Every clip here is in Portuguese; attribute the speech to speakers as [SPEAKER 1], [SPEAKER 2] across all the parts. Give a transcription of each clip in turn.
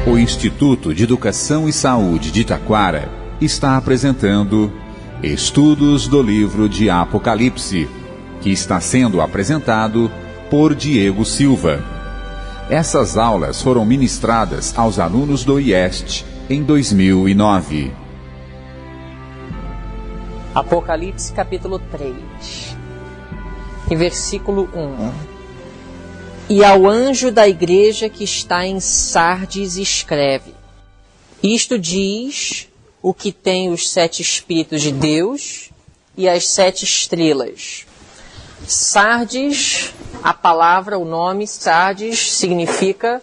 [SPEAKER 1] O Instituto de Educação e Saúde de Taquara está apresentando Estudos do Livro de Apocalipse, que está sendo apresentado por Diego Silva. Essas aulas foram ministradas aos alunos do IEST em 2009.
[SPEAKER 2] Apocalipse capítulo 3, em versículo 1. E ao anjo da igreja que está em Sardes escreve: Isto diz o que tem os 7 Espíritos de Deus e as 7 estrelas. Sardes, a palavra, o nome Sardes, significa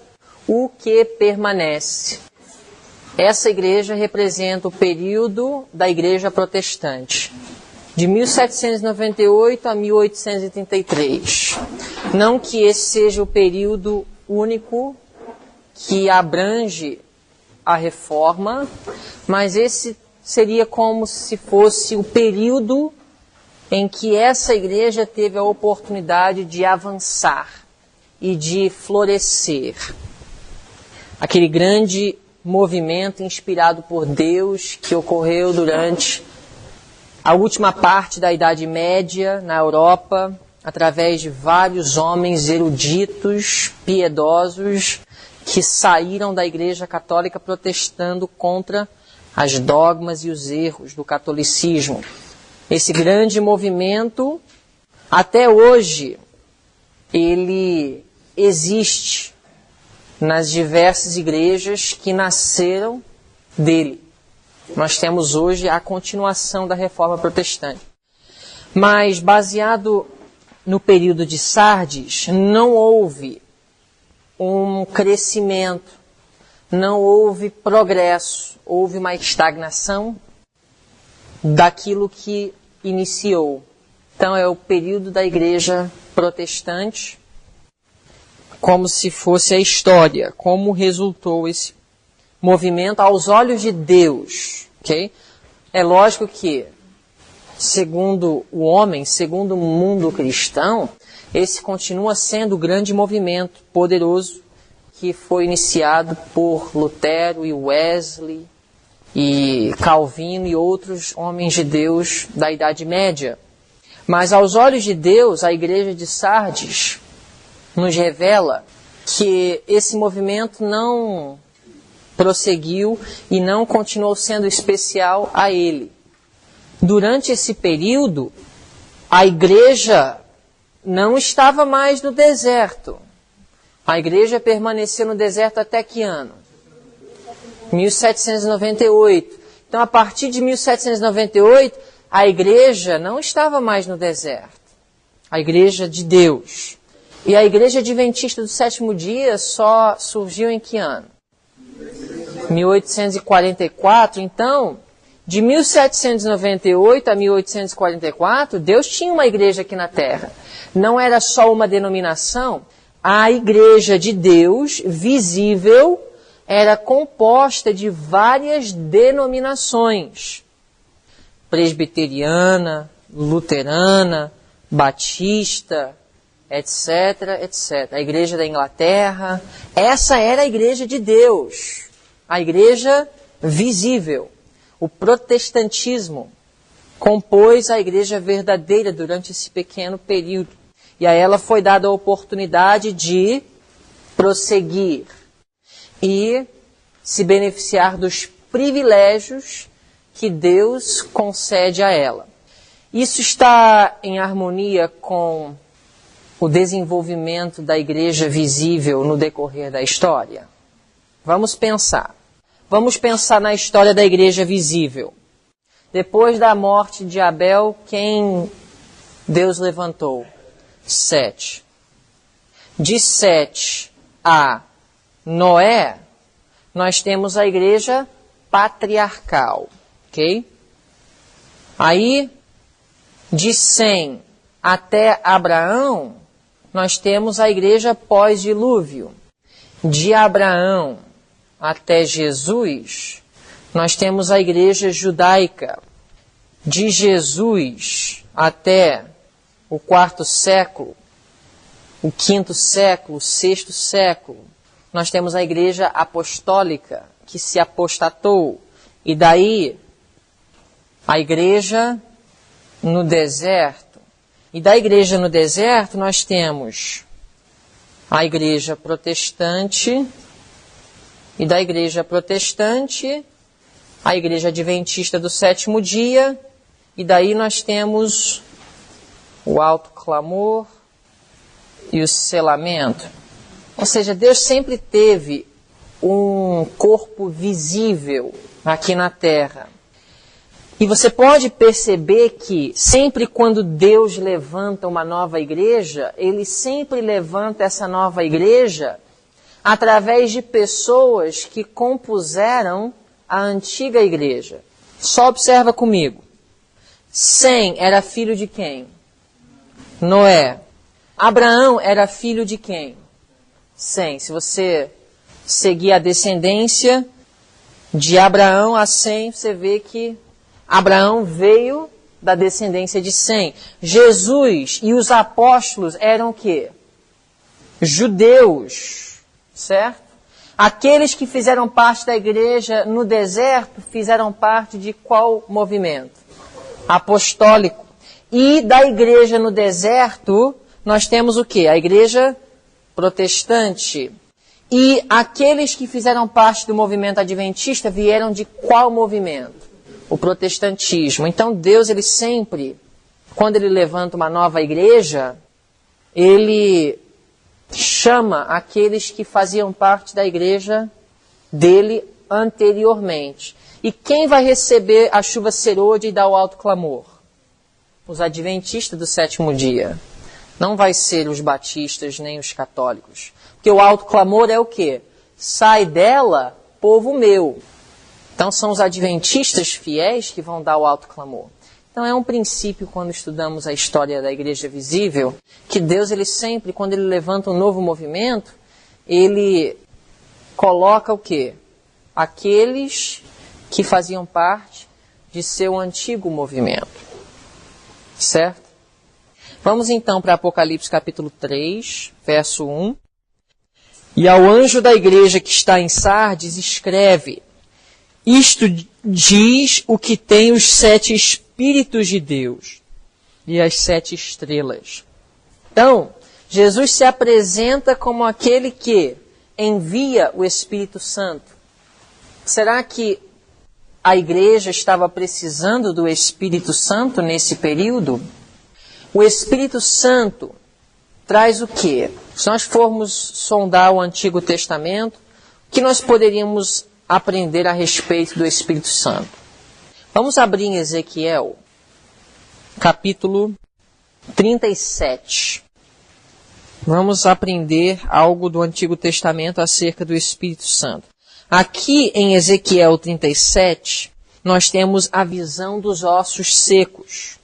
[SPEAKER 2] o que permanece. Essa igreja representa o período da igreja protestante, de 1798 a 1833. Não que esse seja o período único que abrange a reforma, mas esse seria como se fosse o período em que essa igreja teve a oportunidade de avançar e de florescer. Aquele grande movimento inspirado por Deus que ocorreu durante a última parte da Idade Média na Europa, através de vários homens eruditos, piedosos, que saíram da Igreja Católica protestando contra as dogmas e os erros do catolicismo. Esse grande movimento, até hoje, ele existe nas diversas igrejas que nasceram dele. Nós temos hoje a continuação da Reforma Protestante. Mas, baseado no período de Sardes, não houve um crescimento, não houve progresso, houve uma estagnação daquilo que iniciou. Então é o período da igreja protestante, como se fosse a história, como resultou esse movimento aos olhos de Deus. Okay? É lógico que, segundo o homem, segundo o mundo cristão, esse continua sendo o grande movimento poderoso que foi iniciado por Lutero e Wesley e Calvino e outros homens de Deus da Idade Média. Mas aos olhos de Deus, a igreja de Sardes nos revela que esse movimento não prosseguiu e não continuou sendo especial a ele. Durante esse período, a igreja não estava mais no deserto. A igreja permaneceu no deserto até que ano? 1798. Então, a partir de 1798, a igreja não estava mais no deserto. A igreja de Deus. E a igreja adventista do sétimo dia só surgiu em que ano? 1844. Então, de 1798 a 1844, Deus tinha uma igreja aqui na Terra. Não era só uma denominação. A igreja de Deus, visível, era composta de várias denominações. Presbiteriana, luterana, batista, etc, etc. A igreja da Inglaterra. Essa era a igreja de Deus. A igreja visível. O protestantismo compôs a igreja verdadeira durante esse pequeno período. E a ela foi dada a oportunidade de prosseguir e se beneficiar dos privilégios que Deus concede a ela. Isso está em harmonia com o desenvolvimento da igreja visível no decorrer da história? Vamos pensar. Vamos pensar na história da igreja visível. Depois da morte de Abel, quem Deus levantou? Sete. De Sete a Noé, nós temos a igreja patriarcal. Ok? Aí, de Sem até Abraão, nós temos a igreja pós-dilúvio. De Abraão até Jesus, nós temos a igreja judaica. De Jesus até o 4º século, o 5º século, o 6º século, nós temos a igreja apostólica, que se apostatou, e daí a igreja no deserto. E da igreja no deserto nós temos a igreja protestante, e da igreja protestante a igreja adventista do sétimo dia, e daí nós temos o alto clamor e o selamento. Ou seja, Deus sempre teve um corpo visível aqui na terra. E você pode perceber que sempre quando Deus levanta uma nova igreja, Ele sempre levanta essa nova igreja através de pessoas que compuseram a antiga igreja. Só observa comigo. Sem era filho de quem? Noé. Abraão era filho de quem? Sem. Se você seguir a descendência de Abraão a Sem, você vê que Abraão veio da descendência de Sem. Jesus e os apóstolos eram o quê? Judeus, certo? Aqueles que fizeram parte da igreja no deserto fizeram parte de qual movimento? Apostólico. E da igreja no deserto nós temos o quê? A igreja protestante. E aqueles que fizeram parte do movimento adventista vieram de qual movimento? O protestantismo. Então Deus, Ele sempre, quando Ele levanta uma nova igreja, Ele chama aqueles que faziam parte da igreja dele anteriormente. E quem vai receber a chuva serôdia e dar o alto clamor? Os adventistas do sétimo dia. Não vai ser os batistas nem os católicos. Porque o alto clamor é o quê? Sai dela, povo meu. Então são os adventistas fiéis que vão dar o alto clamor. Então é um princípio quando estudamos a história da igreja visível, que Deus, Ele sempre, quando Ele levanta um novo movimento, Ele coloca o quê? Aqueles que faziam parte de seu antigo movimento. Certo? Vamos então para Apocalipse capítulo 3, verso 1. E ao anjo da igreja que está em Sardes escreve: isto diz o que tem os 7 Espíritos de Deus e as 7 estrelas. Então, Jesus se apresenta como aquele que envia o Espírito Santo. Será que a igreja estava precisando do Espírito Santo nesse período? O Espírito Santo traz o quê? Se nós formos sondar o Antigo Testamento, o que nós poderíamos aprender a respeito do Espírito Santo? Vamos abrir em Ezequiel, capítulo 37. Vamos aprender algo do Antigo Testamento acerca do Espírito Santo. Aqui em Ezequiel 37, nós temos a visão dos ossos secos.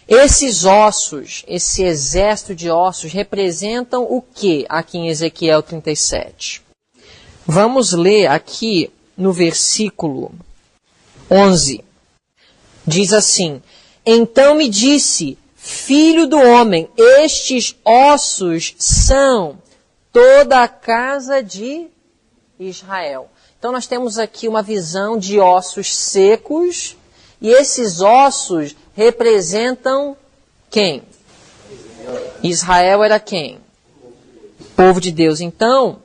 [SPEAKER 2] Esses ossos, esse exército de ossos, representam o que aqui em Ezequiel 37? Vamos ler aqui no versículo 11. Diz assim: então me disse, filho do homem, estes ossos são toda a casa de Israel. Então nós temos aqui uma visão de ossos secos, e esses ossos representam quem? Israel era quem? Povo de Deus. Então,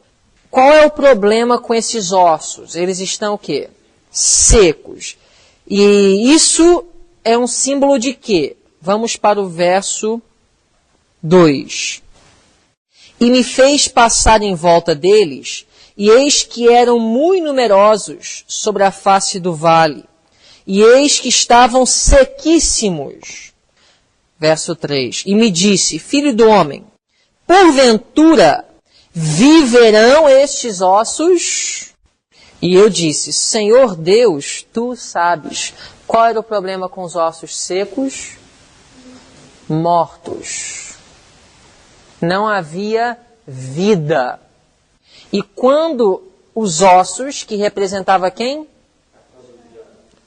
[SPEAKER 2] qual é o problema com esses ossos? Eles estão o quê? Secos. E isso é um símbolo de quê? Vamos para o verso 2. E me fez passar em volta deles, e eis que eram muito numerosos sobre a face do vale, e eis que estavam sequíssimos. Verso 3. E me disse, filho do homem, porventura viverão estes ossos? E eu disse, Senhor Deus, tu sabes. Qual era o problema com os ossos secos? Mortos. Não havia vida. E quando os ossos, que representava quem?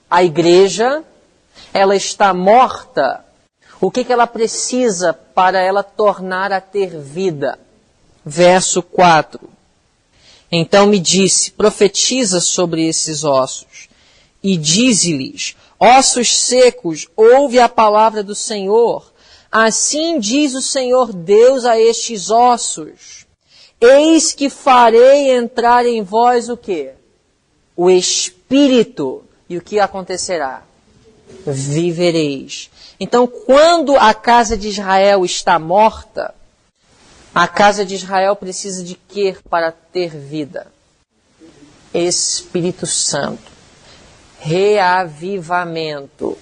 [SPEAKER 2] A igreja, ela está morta, o que ela precisa para ela tornar a ter vida? Verso 4. Então me disse, profetiza sobre esses ossos, e dize-lhes, ossos secos, ouve a palavra do Senhor. Assim diz o Senhor Deus a estes ossos, eis que farei entrar em vós o quê? O Espírito. E o que acontecerá? Vivereis. Então, quando a casa de Israel está morta, a casa de Israel precisa de quê para ter vida? Espírito Santo. Reavivamento.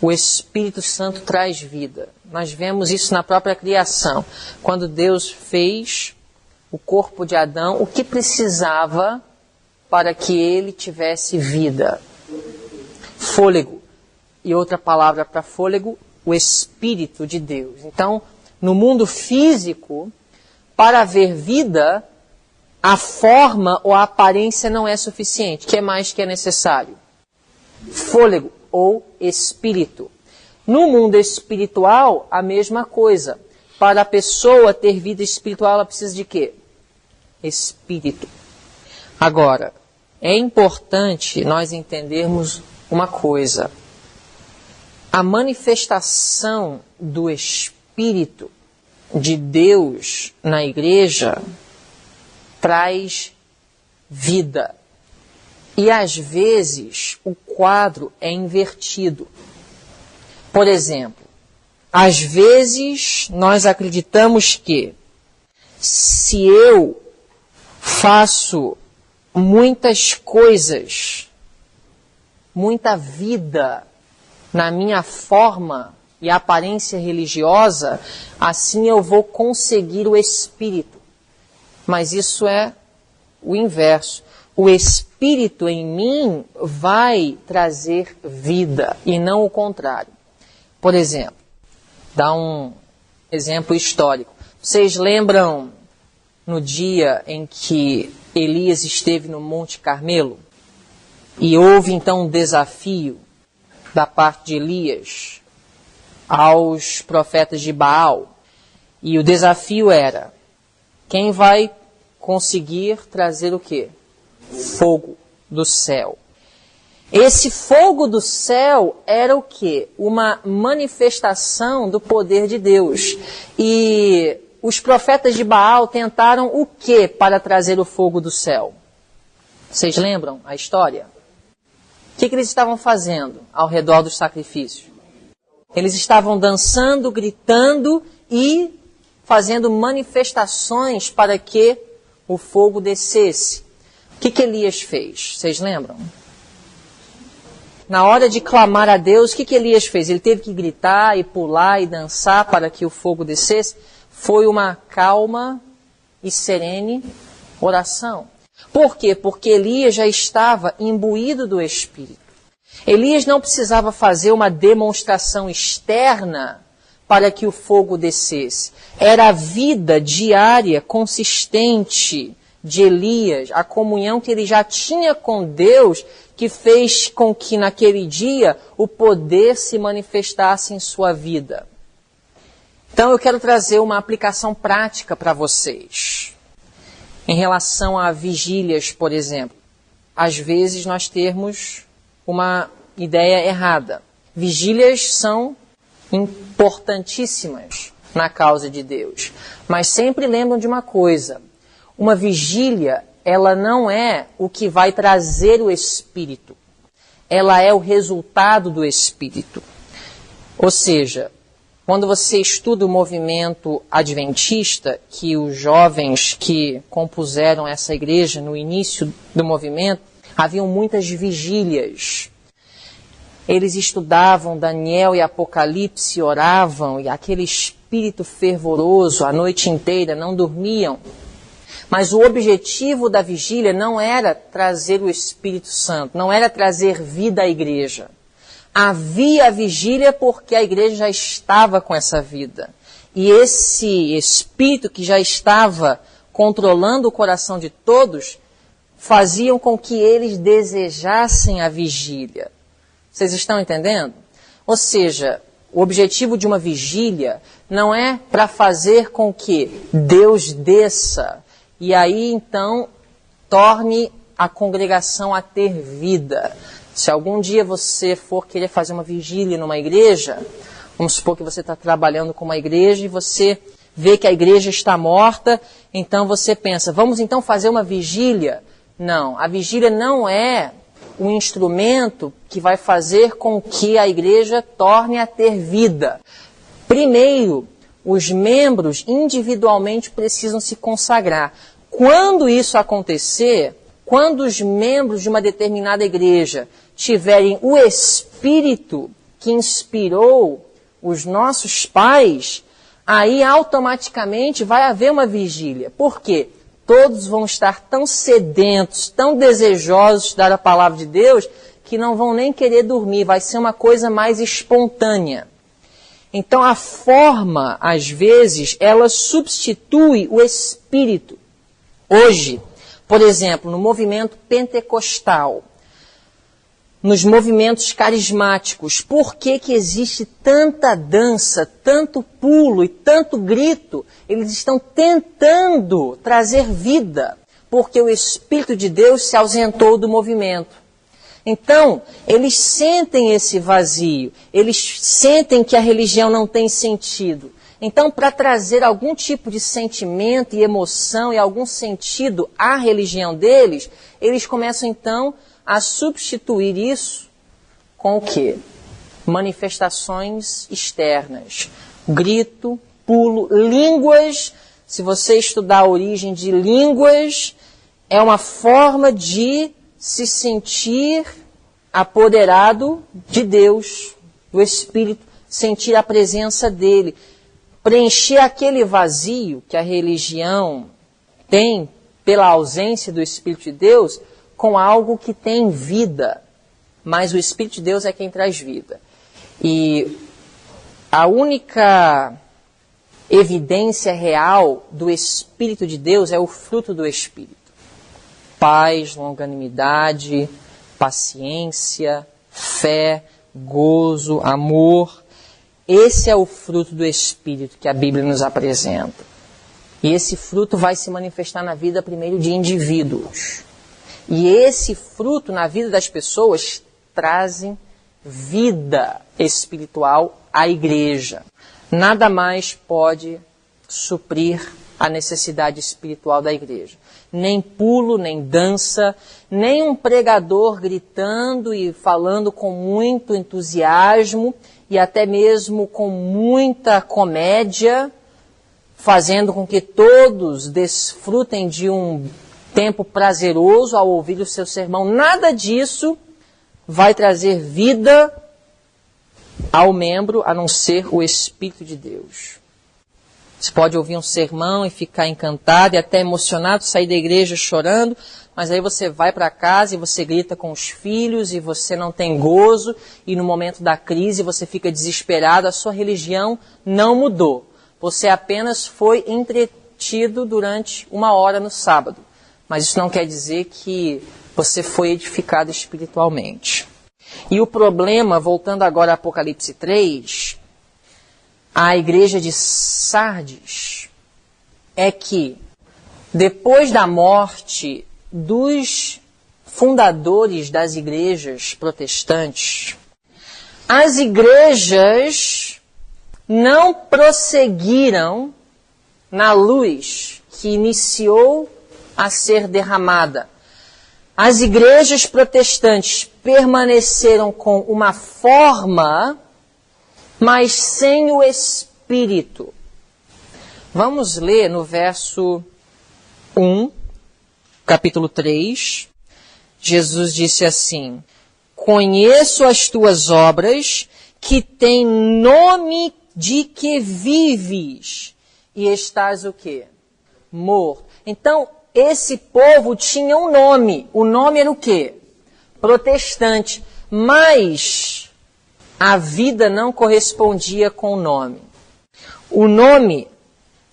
[SPEAKER 2] O Espírito Santo traz vida. Nós vemos isso na própria criação. Quando Deus fez o corpo de Adão, o que precisava para que ele tivesse vida? Fôlego. E outra palavra para fôlego, o Espírito de Deus. Então, no mundo físico, para haver vida, a forma ou a aparência não é suficiente. O que é mais que é necessário? Fôlego ou espírito. No mundo espiritual, a mesma coisa. Para a pessoa ter vida espiritual, ela precisa de quê? Espírito. Agora, é importante nós entendermos uma coisa. A manifestação do Espírito de Deus na igreja traz vida. E às vezes o quadro é invertido. Por exemplo, às vezes nós acreditamos que se eu faço muitas coisas, muita vida na minha forma e aparência religiosa, assim eu vou conseguir o Espírito. Mas isso é o inverso. O Espírito em mim vai trazer vida e não o contrário. Por exemplo, dá um exemplo histórico. Vocês lembram no dia em que Elias esteve no Monte Carmelo? E houve então um desafio da parte de Elias aos profetas de Baal. E o desafio era, quem vai conseguir trazer o quê? Fogo do céu. Esse fogo do céu era o quê? Uma manifestação do poder de Deus. E os profetas de Baal tentaram o quê para trazer o fogo do céu? Vocês lembram a história? O que eles estavam fazendo ao redor dos sacrifícios? Eles estavam dançando, gritando e fazendo manifestações para que o fogo descesse. O que Elias fez? Vocês lembram? Na hora de clamar a Deus, o que Elias fez? Ele teve que gritar e pular e dançar para que o fogo descesse? Foi uma calma e serene oração. Por quê? Porque Elias já estava imbuído do Espírito. Elias não precisava fazer uma demonstração externa para que o fogo descesse. Era a vida diária, consistente de Elias, a comunhão que ele já tinha com Deus, que fez com que naquele dia o poder se manifestasse em sua vida. Então eu quero trazer uma aplicação prática para vocês. Em relação a vigílias, por exemplo. Às vezes nós temos uma ideia errada. Vigílias são importantíssimas na causa de Deus. Mas sempre lembram de uma coisa. Uma vigília, ela não é o que vai trazer o Espírito. Ela é o resultado do Espírito. Ou seja, quando você estuda o movimento adventista, que os jovens que compuseram essa igreja no início do movimento, haviam muitas vigílias. Eles estudavam Daniel e Apocalipse, oravam, e aquele espírito fervoroso, a noite inteira, não dormiam. Mas o objetivo da vigília não era trazer o Espírito Santo, não era trazer vida à igreja. Havia a vigília porque a igreja já estava com essa vida. E esse Espírito que já estava controlando o coração de todos, faziam com que eles desejassem a vigília. Vocês estão entendendo? Ou seja, o objetivo de uma vigília não é para fazer com que Deus desça e aí então torne a congregação a ter vida. Se algum dia você for querer fazer uma vigília numa igreja, vamos supor que você está trabalhando com uma igreja e você vê que a igreja está morta, então você pensa, vamos então fazer uma vigília? Não, a vigília não é um instrumento que vai fazer com que a igreja torne a ter vida. Primeiro, os membros individualmente precisam se consagrar. Quando isso acontecer, quando os membros de uma determinada igreja tiverem o Espírito que inspirou os nossos pais, aí automaticamente vai haver uma vigília. Por quê? Todos vão estar tão sedentos, tão desejosos de estudar a palavra de Deus, que não vão nem querer dormir, vai ser uma coisa mais espontânea. Então a forma, às vezes, ela substitui o Espírito. Hoje, por exemplo, no movimento pentecostal, nos movimentos carismáticos, por que existe tanta dança, tanto pulo e tanto grito? Eles estão tentando trazer vida, porque o Espírito de Deus se ausentou do movimento. Então, eles sentem esse vazio, eles sentem que a religião não tem sentido. Então, para trazer algum tipo de sentimento e emoção e algum sentido à religião deles, eles começam então a substituir isso com o quê? Manifestações externas. Grito, pulo, línguas. Se você estudar a origem de línguas, é uma forma de se sentir apoderado de Deus, do Espírito, sentir a presença dele. Preencher aquele vazio que a religião tem pela ausência do Espírito de Deus com algo que tem vida. Mas o Espírito de Deus é quem traz vida. E a única evidência real do Espírito de Deus é o fruto do Espírito. Paz, longanimidade, paciência, fé, gozo, amor. Esse é o fruto do Espírito que a Bíblia nos apresenta. E esse fruto vai se manifestar na vida primeiro de indivíduos. E esse fruto na vida das pessoas trazem vida espiritual à igreja. Nada mais pode suprir a necessidade espiritual da igreja. Nem pulo, nem dança, nem um pregador gritando e falando com muito entusiasmo e até mesmo com muita comédia, fazendo com que todos desfrutem de um tempo prazeroso ao ouvir o seu sermão. Nada disso vai trazer vida ao membro, a não ser o Espírito de Deus. Você pode ouvir um sermão e ficar encantado e até emocionado, sair da igreja chorando, mas aí você vai para casa e você grita com os filhos e você não tem gozo e no momento da crise você fica desesperado. A sua religião não mudou. Você apenas foi entretido durante 1 hora no sábado. Mas isso não quer dizer que você foi edificado espiritualmente. E o problema, voltando agora a Apocalipse 3, a igreja de Sardes, é que depois da morte dos fundadores das igrejas protestantes, as igrejas não prosseguiram na luz que iniciou a ser derramada. As igrejas protestantes permaneceram com uma forma, mas sem o Espírito. Vamos ler no verso 1, capítulo 3. Jesus disse assim: conheço as tuas obras, que têm nome de que vives, e estás o quê? Morto. Então, esse povo tinha um nome. O nome era o quê? Protestante. Mas a vida não correspondia com o nome. O nome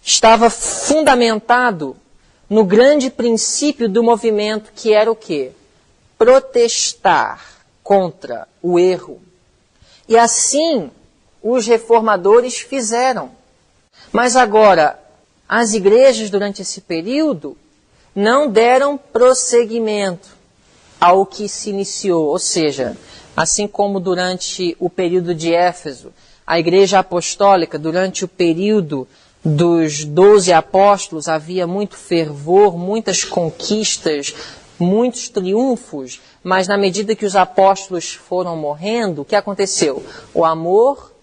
[SPEAKER 2] estava fundamentado no grande princípio do movimento, que era o quê? Protestar contra o erro. E assim os reformadores fizeram. Mas agora, as igrejas durante esse período não deram prosseguimento ao que se iniciou. Ou seja, assim como durante o período de Éfeso, a Igreja Apostólica, durante o período dos 12 apóstolos, havia muito fervor, muitas conquistas, muitos triunfos, mas na medida que os apóstolos foram morrendo, o que aconteceu? O amor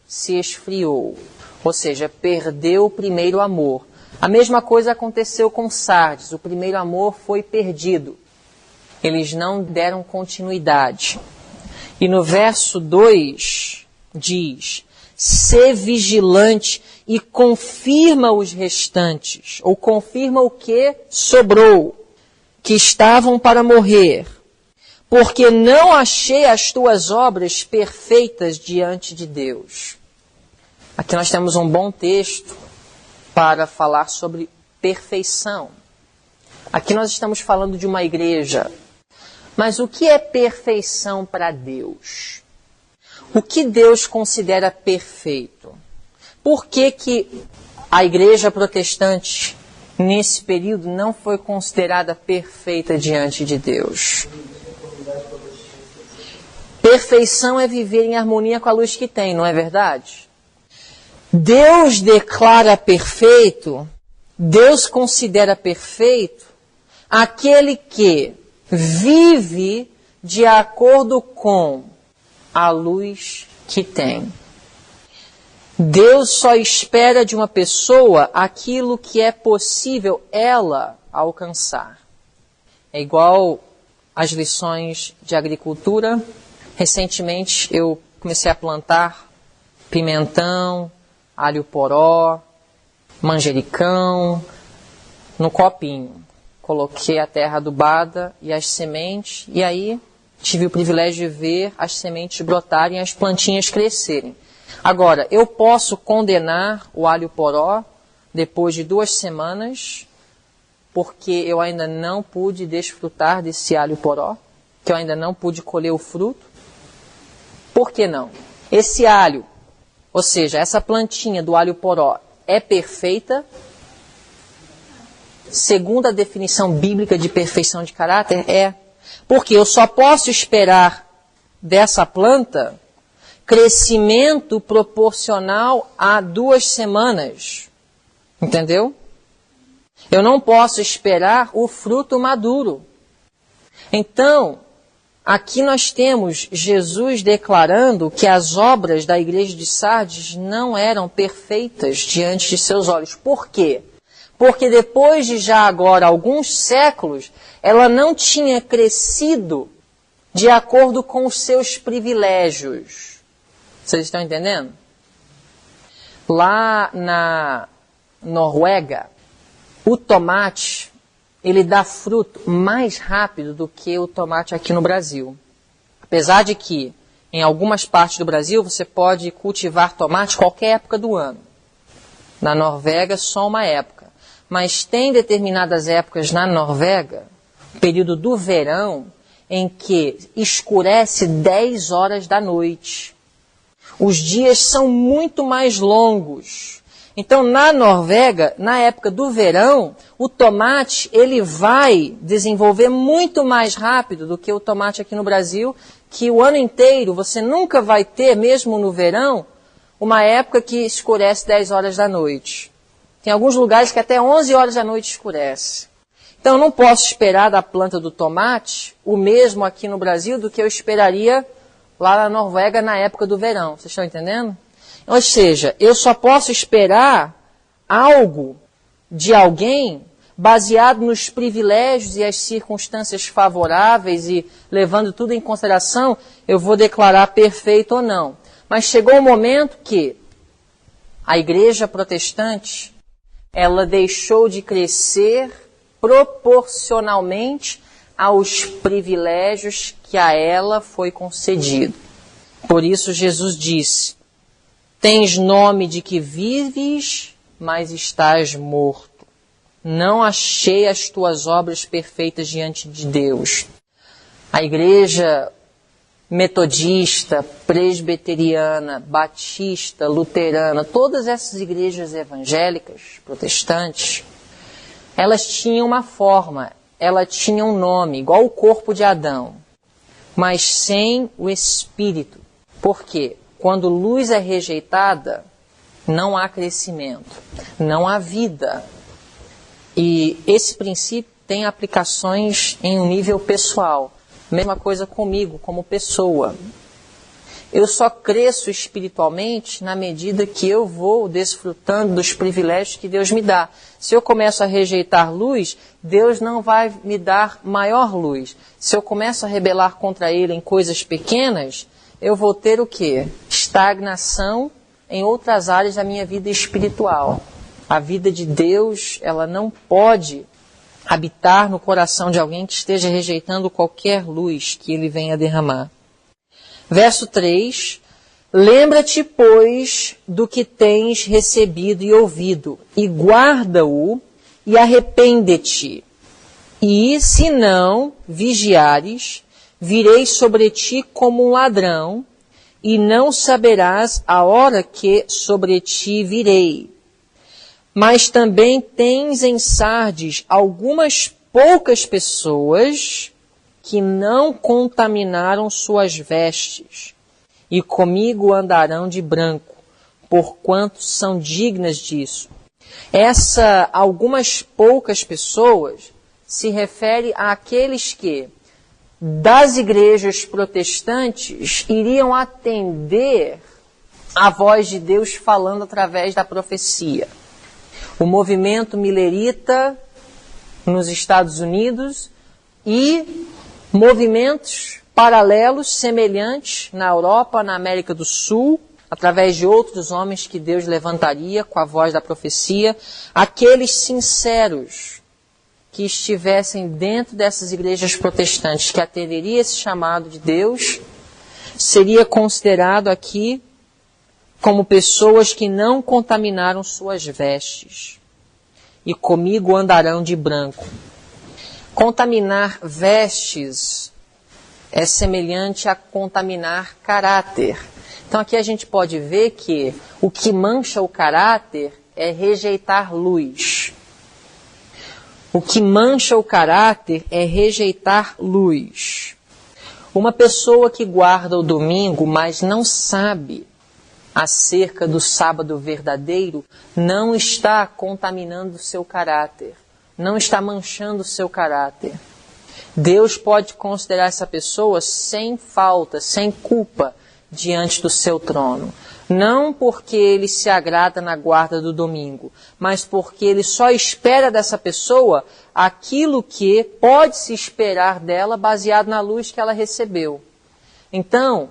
[SPEAKER 2] se esfriou, ou seja, perdeu o primeiro amor. A mesma coisa aconteceu com Sardes, o primeiro amor foi perdido. Eles não deram continuidade. E no verso 2 diz: sê vigilante e confirma os restantes, ou confirma o que sobrou, que estavam para morrer, porque não achei as tuas obras perfeitas diante de Deus. Aqui nós temos um bom texto para falar sobre perfeição. Aqui nós estamos falando de uma igreja. Mas o que é perfeição para Deus? O que Deus considera perfeito? Por que a igreja protestante, nesse período, não foi considerada perfeita diante de Deus? Perfeição é viver em harmonia com a luz que tem, não é verdade? Deus declara perfeito, Deus considera perfeito aquele que vive de acordo com a luz que tem. Deus só espera de uma pessoa aquilo que é possível ela alcançar. É igual às lições de agricultura. Recentemente eu comecei a plantar pimentão, alho poró, manjericão no copinho. Coloquei a terra adubada e as sementes, e aí tive o privilégio de ver as sementes brotarem e as plantinhas crescerem. Agora, eu posso condenar o alho poró depois de 2 semanas, porque eu ainda não pude desfrutar desse alho poró, que eu ainda não pude colher o fruto? Por que não? Esse alho, ou seja, essa plantinha do alho poró é perfeita? Segundo a definição bíblica de perfeição de caráter, é. Porque eu só posso esperar dessa planta crescimento proporcional a 2 semanas. Entendeu? Eu não posso esperar o fruto maduro. Então, aqui nós temos Jesus declarando que as obras da igreja de Sardes não eram perfeitas diante de seus olhos. Por quê? Porque depois de já agora alguns séculos, ela não tinha crescido de acordo com os seus privilégios. Vocês estão entendendo? Lá na Noruega, o tomate, ele dá fruto mais rápido do que o tomate aqui no Brasil. Apesar de que, em algumas partes do Brasil, você pode cultivar tomate qualquer época do ano. Na Noruega, só uma época. Mas tem determinadas épocas na Noruega, período do verão, em que escurece 10 horas da noite. Os dias são muito mais longos. Então, na Noruega, na época do verão, o tomate ele vai desenvolver muito mais rápido do que o tomate aqui no Brasil, que o ano inteiro você nunca vai ter, mesmo no verão, uma época que escurece 10 horas da noite. Tem alguns lugares que até 11 horas da noite escurece. Então, eu não posso esperar da planta do tomate o mesmo aqui no Brasil do que eu esperaria lá na Noruega na época do verão. Vocês estão entendendo? Ou seja, eu só posso esperar algo de alguém baseado nos privilégios e as circunstâncias favoráveis e levando tudo em consideração, eu vou declarar perfeito ou não. Mas chegou o momento que a igreja protestante, ela deixou de crescer proporcionalmente aos privilégios que a ela foi concedido. Por isso Jesus disse: tens nome de que vives, mas estás morto. Não achei as tuas obras perfeitas diante de Deus. A igreja metodista, presbiteriana, batista, luterana, todas essas igrejas evangélicas, protestantes, Elas tinham uma forma, ela tinha um nome, igual o corpo de Adão, mas sem o espírito. Por quê? Quando luz é rejeitada, não há crescimento, não há vida. E esse princípio tem aplicações em um nível pessoal. Mesma coisa comigo, como pessoa. Eu só cresço espiritualmente na medida que eu vou desfrutando dos privilégios que Deus me dá. Se eu começo a rejeitar luz, Deus não vai me dar maior luz. Se eu começo a rebelar contra Ele em coisas pequenas, eu vou ter o quê? Estagnação em outras áreas da minha vida espiritual. A vida de Deus, ela não pode habitar no coração de alguém que esteja rejeitando qualquer luz que Ele venha derramar. Verso 3, lembra-te, pois, do que tens recebido e ouvido, e guarda-o, e arrepende-te. E, se não vigiares, virei sobre ti como um ladrão, e não saberás a hora que sobre ti virei. Mas também tens em Sardes algumas poucas pessoas que não contaminaram suas vestes, e comigo andarão de branco, porquanto são dignas disso. Algumas poucas pessoas se refere àqueles que, das igrejas protestantes, iriam atender à voz de Deus falando através da profecia. O movimento milerita nos Estados Unidos e movimentos paralelos, semelhantes, na Europa, na América do Sul, através de outros homens que Deus levantaria com a voz da profecia, aqueles sinceros que estivessem dentro dessas igrejas protestantes, que atenderia esse chamado de Deus, seria considerado aqui como pessoas que não contaminaram suas vestes, e comigo andarão de branco. Contaminar vestes é semelhante a contaminar caráter. Então aqui a gente pode ver que o que mancha o caráter é rejeitar luz. O que mancha o caráter é rejeitar luz. Uma pessoa que guarda o domingo, mas não sabe acerca do sábado verdadeiro, não está contaminando o seu caráter. Não está manchando o seu caráter. Deus pode considerar essa pessoa sem falta, sem culpa, diante do seu trono. Não porque Ele se agrada na guarda do domingo, mas porque Ele só espera dessa pessoa aquilo que pode se esperar dela baseado na luz que ela recebeu. Então,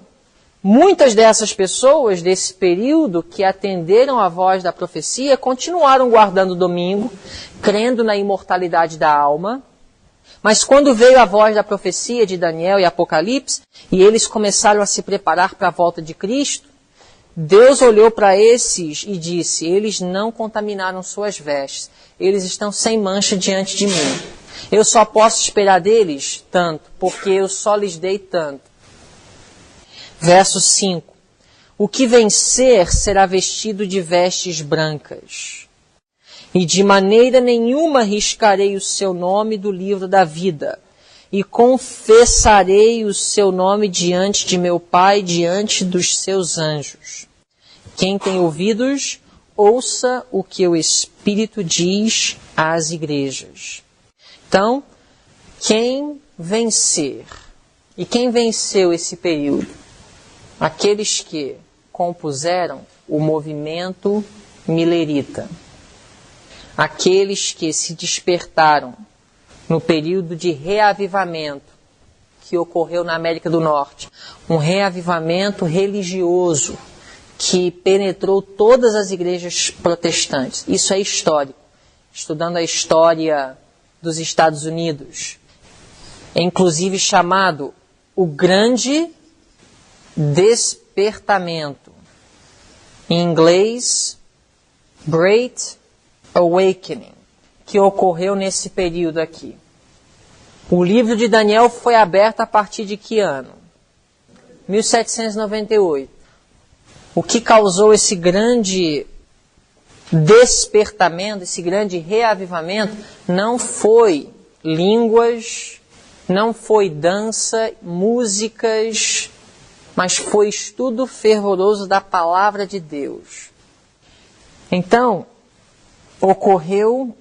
[SPEAKER 2] muitas dessas pessoas desse período que atenderam à voz da profecia continuaram guardando o domingo, crendo na imortalidade da alma, mas quando veio a voz da profecia de Daniel e Apocalipse, e eles começaram a se preparar para a volta de Cristo, Deus olhou para esses e disse, eles não contaminaram suas vestes, eles estão sem mancha diante de mim. Eu só posso esperar deles tanto, porque eu só lhes dei tanto. Verso 5. O que vencer será vestido de vestes brancas. E de maneira nenhuma riscarei o seu nome do livro da vida. E confessarei o seu nome diante de meu Pai, diante dos seus anjos. Quem tem ouvidos, ouça o que o Espírito diz às igrejas. Então, quem vencer? E quem venceu esse período? Aqueles que compuseram o movimento milerita. Aqueles que se despertaram no período de reavivamento que ocorreu na América do Norte. Um reavivamento religioso que penetrou todas as igrejas protestantes. Isso é histórico. Estudando a história dos Estados Unidos, é inclusive chamado o Grande Despertamento. Em inglês, Great Awakening, que ocorreu nesse período aqui. O livro de Daniel foi aberto a partir de que ano? 1798. O que causou esse grande despertamento, esse grande reavivamento, não foi línguas, não foi dança, músicas, mas foi estudo fervoroso da palavra de Deus. Então, ocorreu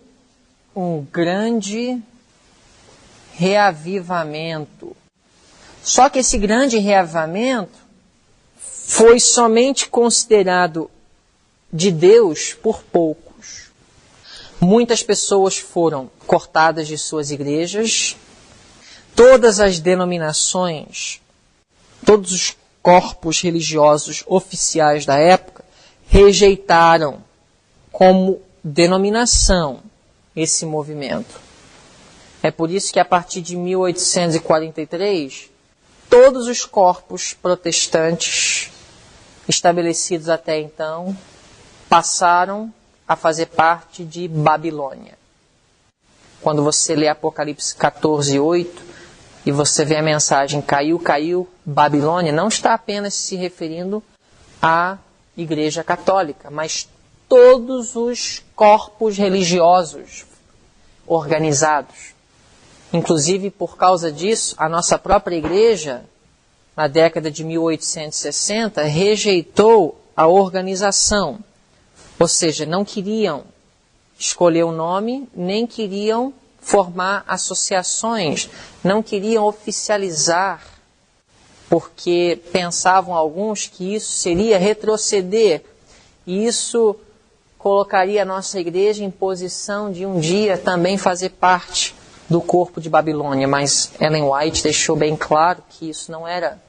[SPEAKER 2] um grande reavivamento. Só que esse grande reavivamento foi somente considerado de Deus por poucos. Muitas pessoas foram cortadas de suas igrejas, todas as denominações, todos os corpos religiosos oficiais da época rejeitaram como denominação esse movimento. É por isso que a partir de 1843, todos os corpos protestantes estabelecidos até então passaram a fazer parte de Babilônia. Quando você lê Apocalipse 14:8 e você vê a mensagem caiu, Babilônia, não está apenas se referindo à Igreja Católica, mas todos os corpos religiosos organizados. Inclusive, por causa disso, a nossa própria igreja, na década de 1860, rejeitou a organização. Ou seja, não queriam escolher o nome, nem queriam formar associações, não queriam oficializar, porque pensavam alguns que isso seria retroceder, e isso colocaria a nossa igreja em posição de um dia também fazer parte do corpo de Babilônia, mas Ellen White deixou bem claro que isso não era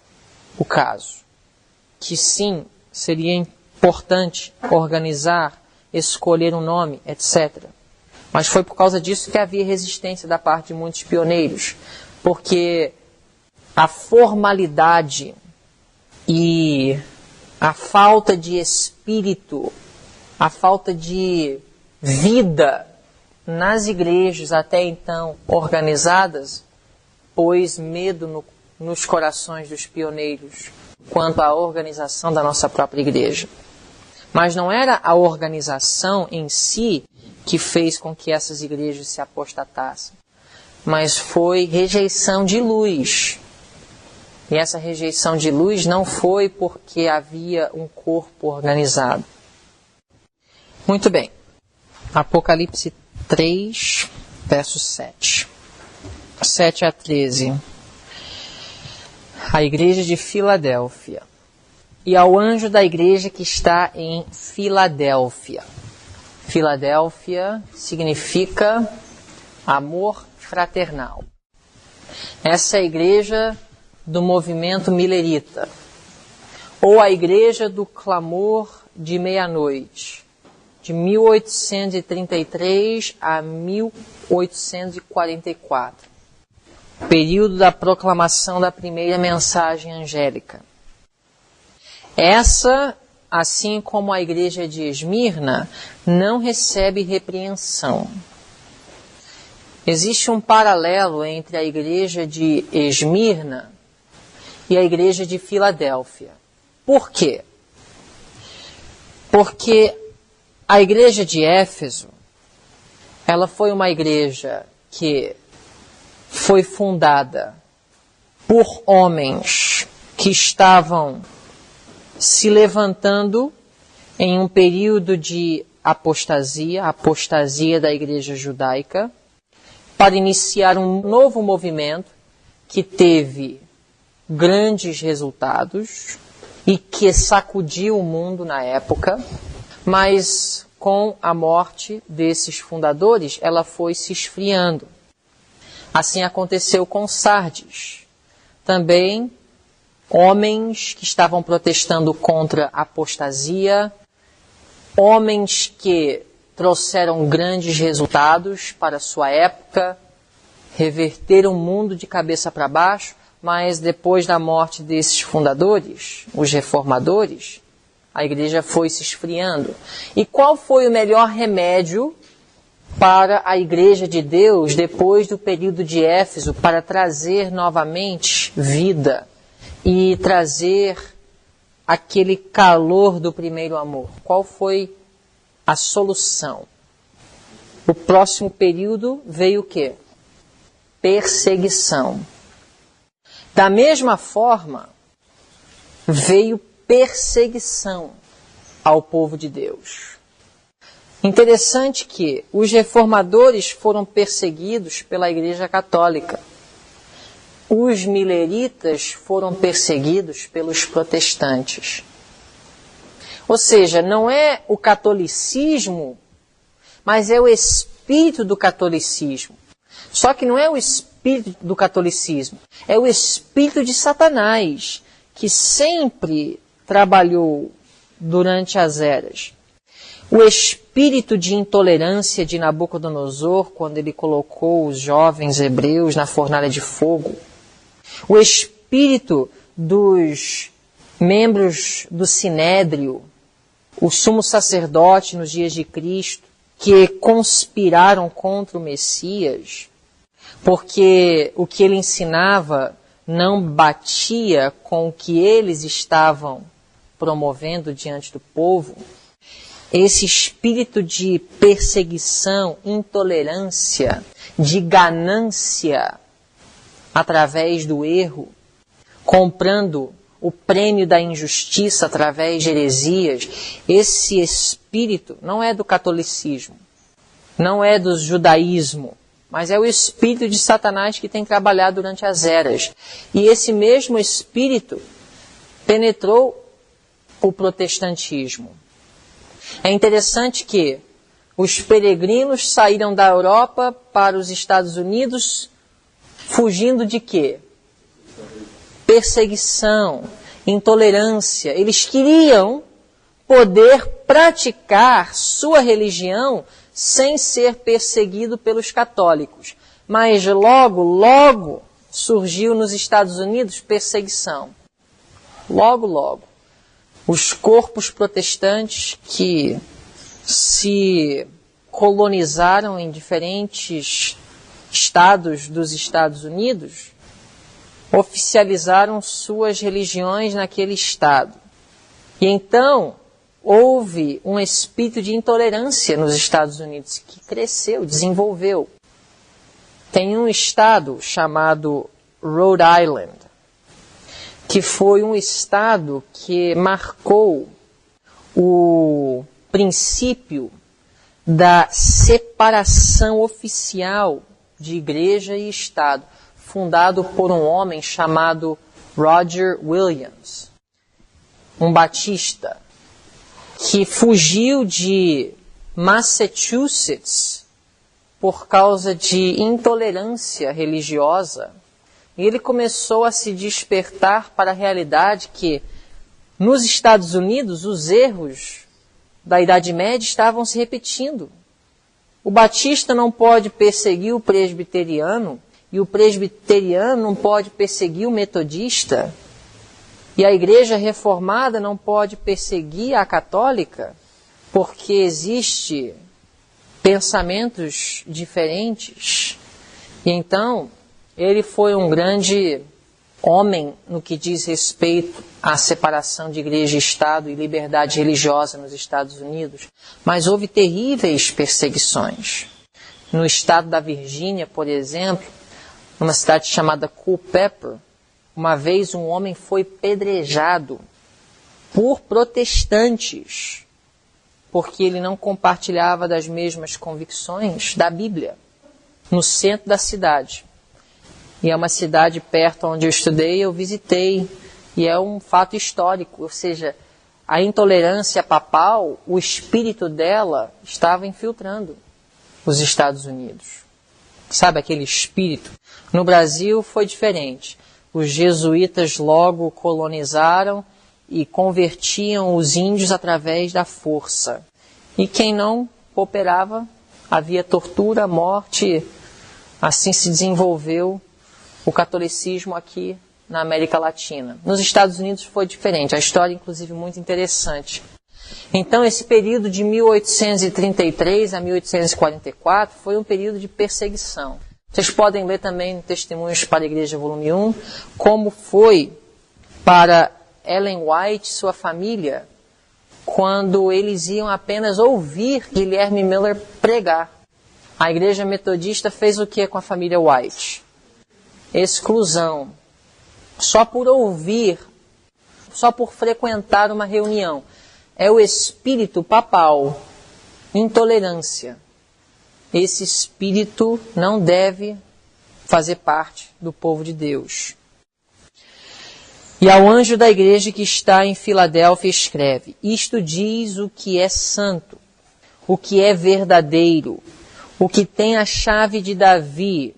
[SPEAKER 2] o caso. Que sim, seria importante organizar, escolher um nome, etc. Mas foi por causa disso que havia resistência da parte de muitos pioneiros, porque a formalidade e a falta de espírito, a falta de vida nas igrejas até então organizadas, pôs medo nos corações dos pioneiros quanto à organização da nossa própria igreja. Mas não era a organização em si que fez com que essas igrejas se apostatassem, mas foi rejeição de luz. E essa rejeição de luz não foi porque havia um corpo organizado. Muito bem. Apocalipse 3, verso 7. 7 a 13. A igreja de Filadélfia. E ao anjo da igreja que está em Filadélfia. Filadélfia significa amor fraternal. Essa é a igreja do movimento milerita, ou a igreja do clamor de meia-noite, de 1833 a 1844, período da proclamação da primeira mensagem angélica. Essa, assim como a igreja de Esmirna, não recebe repreensão. Existe um paralelo entre a igreja de Esmirna e a igreja de Filadélfia. Por quê? Porque a igreja de Éfeso, ela foi uma igreja que foi fundada por homens que estavam se levantando em um período de apostasia, a apostasia da igreja judaica, para iniciar um novo movimento que teve grandes resultados e que sacudiu o mundo na época, mas com a morte desses fundadores, ela foi se esfriando. Assim aconteceu com Sardes. Também homens que estavam protestando contra a apostasia, homens que trouxeram grandes resultados para a sua época, reverteram o mundo de cabeça para baixo, mas depois da morte desses fundadores, os reformadores, a igreja foi se esfriando. E qual foi o melhor remédio para a igreja de Deus depois do período de Éfeso para trazer novamente vida e trazer aquele calor do primeiro amor? Qual foi a solução. O próximo período veio o quê? Perseguição. Da mesma forma, veio perseguição ao povo de Deus. Interessante que os reformadores foram perseguidos pela Igreja Católica. Os mileritas foram perseguidos pelos protestantes. Ou seja, não é o catolicismo, mas é o espírito do catolicismo. Só que não é o espírito do catolicismo, é o espírito de Satanás, que sempre trabalhou durante as eras. O espírito de intolerância de Nabucodonosor, quando ele colocou os jovens hebreus na fornalha de fogo. O espírito dos membros do Sinédrio, o sumo sacerdote nos dias de Cristo, que conspiraram contra o Messias, porque o que ele ensinava não batia com o que eles estavam promovendo diante do povo. Esse espírito de perseguição, intolerância, de ganância através do erro, comprando o prêmio da injustiça através de heresias, esse espírito não é do catolicismo, não é do judaísmo, mas é o espírito de Satanás que tem trabalhado durante as eras. E esse mesmo espírito penetrou o protestantismo. É interessante que os peregrinos saíram da Europa para os Estados Unidos fugindo de quê? Perseguição, intolerância. Eles queriam poder praticar sua religião sem ser perseguido pelos católicos. Mas logo surgiu nos Estados Unidos perseguição. Logo. Os corpos protestantes que se colonizaram em diferentes estados dos Estados Unidos oficializaram suas religiões naquele estado. E então houve um espírito de intolerância nos Estados Unidos que cresceu, desenvolveu. Tem um estado chamado Rhode Island, que foi um estado que marcou o princípio da separação oficial de igreja e Estado, fundado por um homem chamado Roger Williams, um batista, que fugiu de Massachusetts por causa de intolerância religiosa. E ele começou a se despertar para a realidade que, nos Estados Unidos, os erros da Idade Média estavam se repetindo. O batista não pode perseguir o presbiteriano, e o presbiteriano não pode perseguir o metodista, e a igreja reformada não pode perseguir a católica, porque existe pensamentos diferentes. E então, ele foi um grande homem no que diz respeito à separação de igreja e Estado e liberdade religiosa nos Estados Unidos, mas houve terríveis perseguições. No estado da Virgínia, por exemplo, numa cidade chamada Culpeper, uma vez um homem foi pedrejado por protestantes, porque ele não compartilhava das mesmas convicções da Bíblia, no centro da cidade. E é uma cidade perto onde eu estudei, eu visitei, e é um fato histórico, ou seja, a intolerância papal, o espírito dela estava infiltrando os Estados Unidos. Sabe aquele espírito? No Brasil foi diferente. Os jesuítas logo colonizaram e convertiam os índios através da força. E quem não cooperava, havia tortura, morte. Assim se desenvolveu o catolicismo aqui na América Latina. Nos Estados Unidos foi diferente. A história, inclusive, muito interessante. Então, esse período de 1833 a 1844 foi um período de perseguição. Vocês podem ler também no Testemunhos para a Igreja, volume 1, como foi para Ellen White e sua família quando eles iam apenas ouvir Guilherme Miller pregar. A Igreja Metodista fez o que com a família White? Exclusão. Só por ouvir, só por frequentar uma reunião. É o espírito papal. Intolerância. Esse espírito não deve fazer parte do povo de Deus. E ao anjo da igreja que está em Filadélfia escreve: isto diz o que é santo, o que é verdadeiro, o que tem a chave de Davi,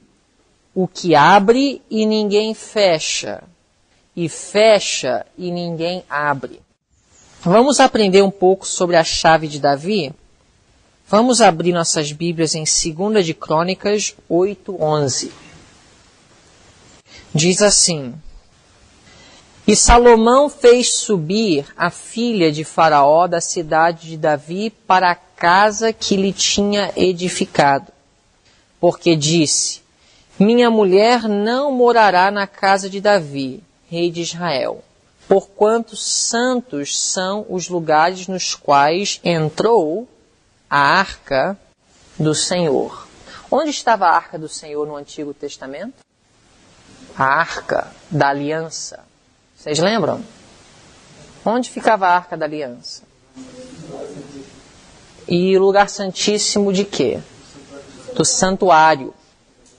[SPEAKER 2] o que abre e ninguém fecha, e fecha e ninguém abre. Vamos aprender um pouco sobre a chave de Davi? Vamos abrir nossas Bíblias em 2 de Crônicas 8:11. Diz assim: e Salomão fez subir a filha de Faraó da cidade de Davi para a casa que lhe tinha edificado. Porque disse: minha mulher não morará na casa de Davi, rei de Israel, porquanto santos são os lugares nos quais entrou a arca do Senhor. Onde estava a arca do Senhor no Antigo Testamento? A arca da aliança. Vocês lembram? Onde ficava a Arca da Aliança? E o lugar santíssimo de quê? Do santuário.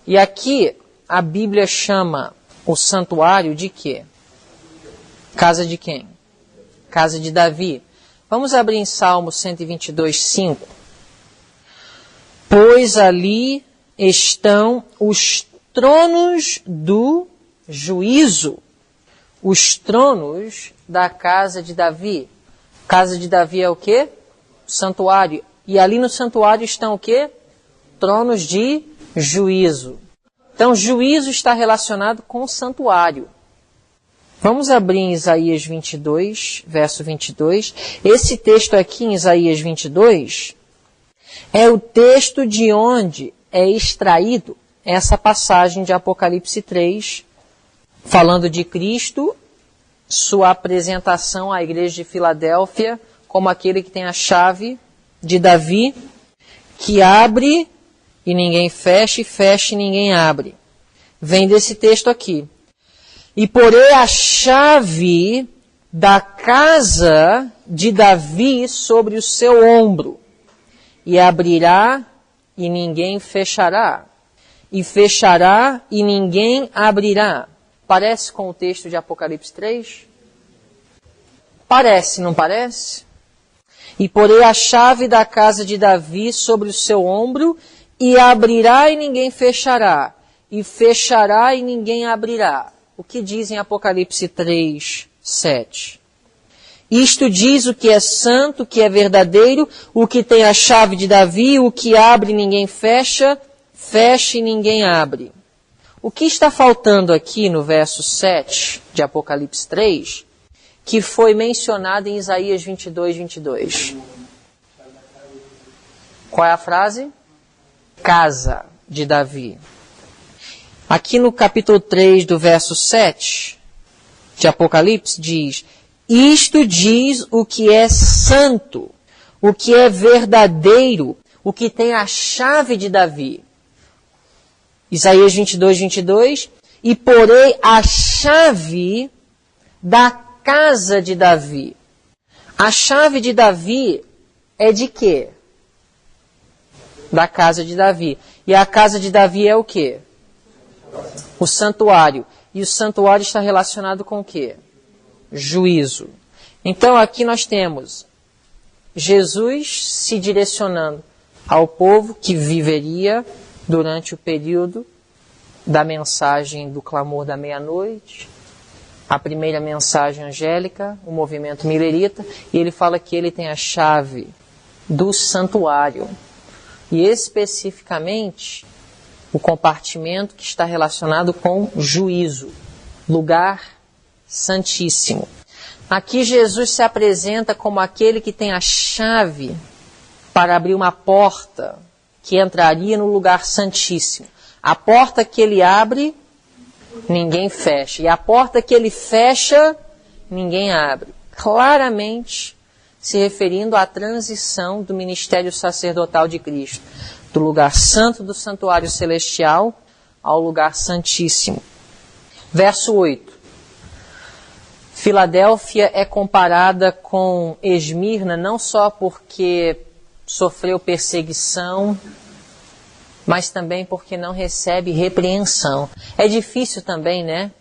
[SPEAKER 2] E aqui a Bíblia chama o santuário de quê? Casa de quem? Casa de Davi. Vamos abrir em Salmo 122:5. Pois ali estão os tronos do juízo. Os tronos da casa de Davi. Casa de Davi é o quê? Santuário. E ali no santuário estão o quê? Tronos de juízo. Então, juízo está relacionado com o santuário. Vamos abrir em Isaías 22, verso 22. Esse texto aqui em Isaías 22 é o texto de onde é extraído essa passagem de Apocalipse 3, falando de Cristo, sua apresentação à igreja de Filadélfia como aquele que tem a chave de Davi, que abre e ninguém fecha, e fecha e ninguém abre. Vem desse texto aqui. E porei a chave da casa de Davi sobre o seu ombro, e abrirá e ninguém fechará, e fechará e ninguém abrirá. Parece com o texto de Apocalipse 3? Parece, não parece? E porei a chave da casa de Davi sobre o seu ombro, e abrirá e ninguém fechará, e fechará e ninguém abrirá. O que diz em Apocalipse 3, 7? Isto diz o que é santo, o que é verdadeiro, o que tem a chave de Davi, o que abre e ninguém fecha, fecha e ninguém abre. O que está faltando aqui no verso 7 de Apocalipse 3, que foi mencionado em Isaías 22, 22? Qual é a frase? Casa de Davi. Aqui no capítulo 3 do verso 7 de Apocalipse diz: isto diz o que é santo, o que é verdadeiro, o que tem a chave de Davi. Isaías 22, 22, e porei a chave da casa de Davi. A chave de Davi é de quê? Da casa de Davi. E a casa de Davi é o quê? O santuário. E o santuário está relacionado com o quê? Juízo. Então aqui nós temos Jesus se direcionando ao povo que viveria durante o período da mensagem do clamor da meia-noite, a primeira mensagem angélica, o movimento milerita, e ele fala que ele tem a chave do santuário. E especificamente o compartimento que está relacionado com juízo, lugar santíssimo. Aqui Jesus se apresenta como aquele que tem a chave para abrir uma porta que entraria no lugar santíssimo. A porta que ele abre, ninguém fecha. E a porta que ele fecha, ninguém abre. Claramente se referindo à transição do ministério sacerdotal de Cristo, do lugar santo do santuário celestial ao lugar santíssimo. Verso 8. Filadélfia é comparada com Esmirna não só porque sofreu perseguição, mas também porque não recebe repreensão. É difícil também, né?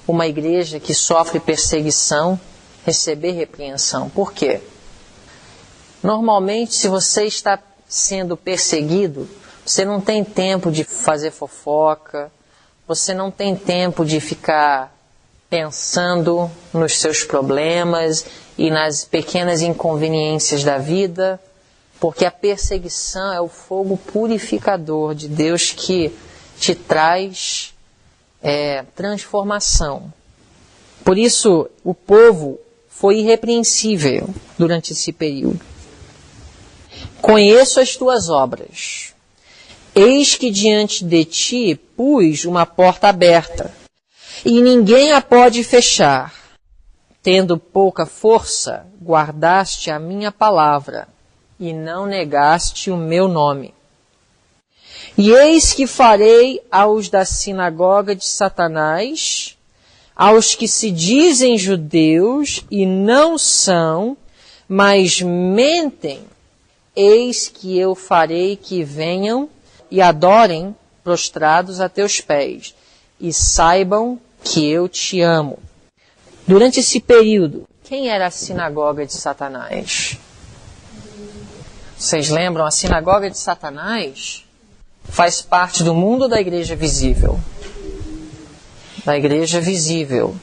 [SPEAKER 2] Uma igreja que sofre perseguição receber repreensão. Por quê? Normalmente, se você está sendo perseguido, você não tem tempo de fazer fofoca, você não tem tempo de ficar pensando nos seus problemas e nas pequenas inconveniências da vida, porque a perseguição é o fogo purificador de Deus que te traz transformação. Por isso, o povo foi irrepreensível durante esse período. Conheço as tuas obras. Eis que diante de ti pus uma porta aberta, e ninguém a pode fechar. Tendo pouca força, guardaste a minha palavra, e não negaste o meu nome. E eis que farei aos da sinagoga de Satanás, aos que se dizem judeus e não são, mas mentem, eis que eu farei que venham e adorem prostrados a teus pés, e saibam que eu te amo. Durante esse período, quem era a sinagoga de Satanás? Vocês lembram? A sinagoga de Satanás faz parte do mundo da igreja visível. Da igreja visível.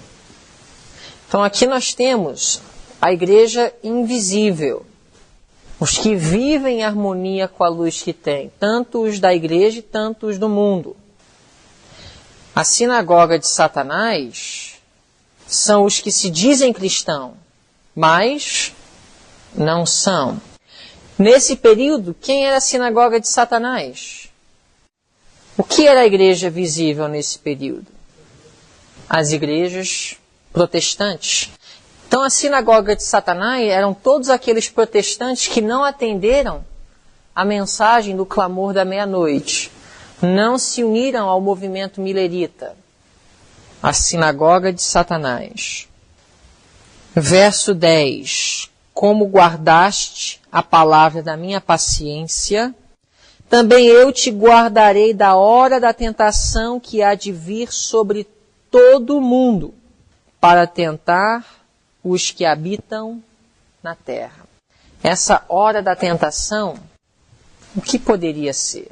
[SPEAKER 2] Então aqui nós temos a igreja invisível. Os que vivem em harmonia com a luz que tem, tanto os da igreja e tanto os do mundo. A sinagoga de Satanás são os que se dizem cristãos, mas não são. Nesse período, quem era a sinagoga de Satanás? O que era a igreja visível nesse período? As igrejas protestantes. Então a sinagoga de Satanás eram todos aqueles protestantes que não atenderam a mensagem do clamor da meia-noite. Não se uniram ao movimento milerita. A sinagoga de Satanás. Verso 10. Como guardaste a palavra da minha paciência, também eu te guardarei da hora da tentação que há de vir sobre todo o mundo, para tentar os que habitam na terra. Essa hora da tentação, o que poderia ser?